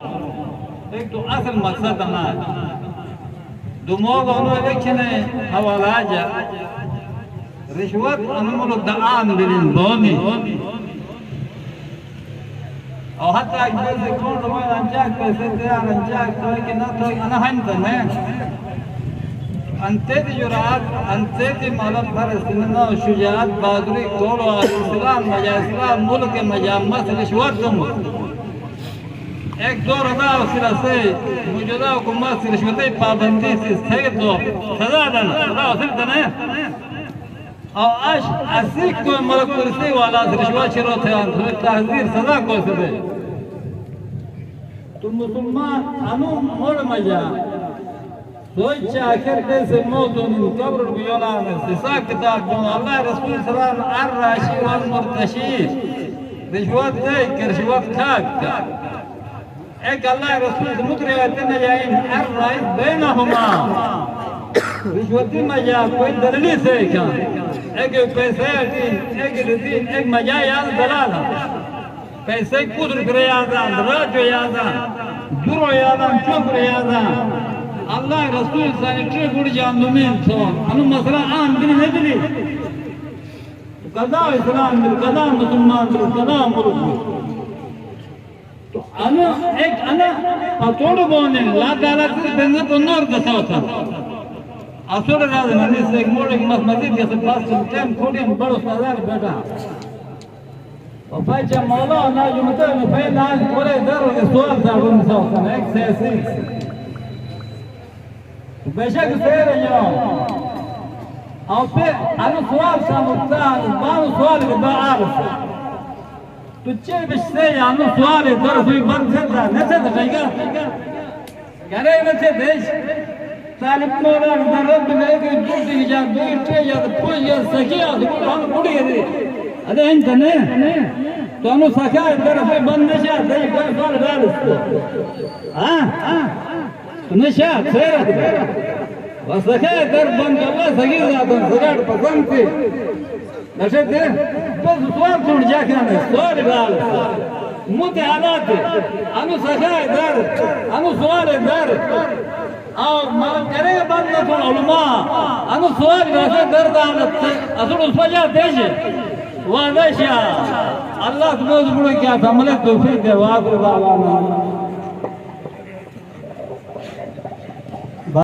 एक तो असल मकसद हमारा दुमोग इलेक्शन हवाला जा रिश्वत अनुमल दाम दिलिन बोनी और हत्या पैसे कौन रमाय अंचाक पैसे तैयार अंचाक तो कि ना तो अनहंत ने अंतेद जुरात अंतेद मालम फलस्तीना शुजात बहादुरी तोलो इस्लाम मजा इस्लाम मुल्क मजा मस रिश्वत तुम एक दो रदा वसीला से मौजूदा हुकूमत से रिश्वतें पाबंदी से स्थगित दो सजा देना सजा वसील देना और आज असीक कोई मलक कुर्सी वाला रिश्वत शुरू थे तुम्हें तहजीर सजा को से दे तुम मुसलमान अनु मोड़ मजा सोच आखिर कैसे मौजूद कब्र बियोलान सिसा किताब बोल अल्लाह रसूल सलाम अर्राशी वल मुर्तशीर रिश्वत दे के रिश्वत खाक एक अल्लाह रसूल मुतरियात न जाइन अर्राई बैनहुमा रिश्वती मजा कोई दलली से क्या एक पैसे एक दिन एक मजा याद दलाला पैसे कुदर करे यादा राज यादा दुरो यादा चुप यादा अल्लाह रसूल सने गुड़ जान दुमिन सो अनु मसला आम दिन है दिली कदा इस्लाम दिल कदा मुसलमान दिल कदा मुल्क तो अनु एक अना पतोड़ बोने ला ताला से देंगे तो नूर दसा था असुर राज ननी से एक मोड़ एक मस्जिद के पास टाइम थोड़ी हम बड़ो सादार बैठा और भाई जब मौला ना जुमते में पहला पूरे दर के सवाल था उनसे एक से सिक्स बेशक से रहो और फिर अनु सवाल सा मुक्तान बाल सवाल के बाहर तो चे बिस्से अनु सवाल दर हुई बंद करता नहीं था कहेगा करे न थे देश तालिब मोरा दरद में के दूसरी जा दो ट्रे या कोई या सकिया तो हम बुड़ी है अरे इन तने तो अनु सखा दर हुई बंद नशा दे कोई सवाल डाल हां नशा खैर वसखे दर बंद अल्लाह सगीर जातो सगाड़ पसंद थी नशे दे बस सवाल छोड़ जाके ने सवाल डाल मुते हालात अनु सखा दर अनु सवाल दर और माल करे बंद न तो उलमा अनु सवाल रसे दर दान असुल उसवजा देश वादशा अल्लाह तुझे बुरे क्या था मले तौफीक दे वाक़ बाबा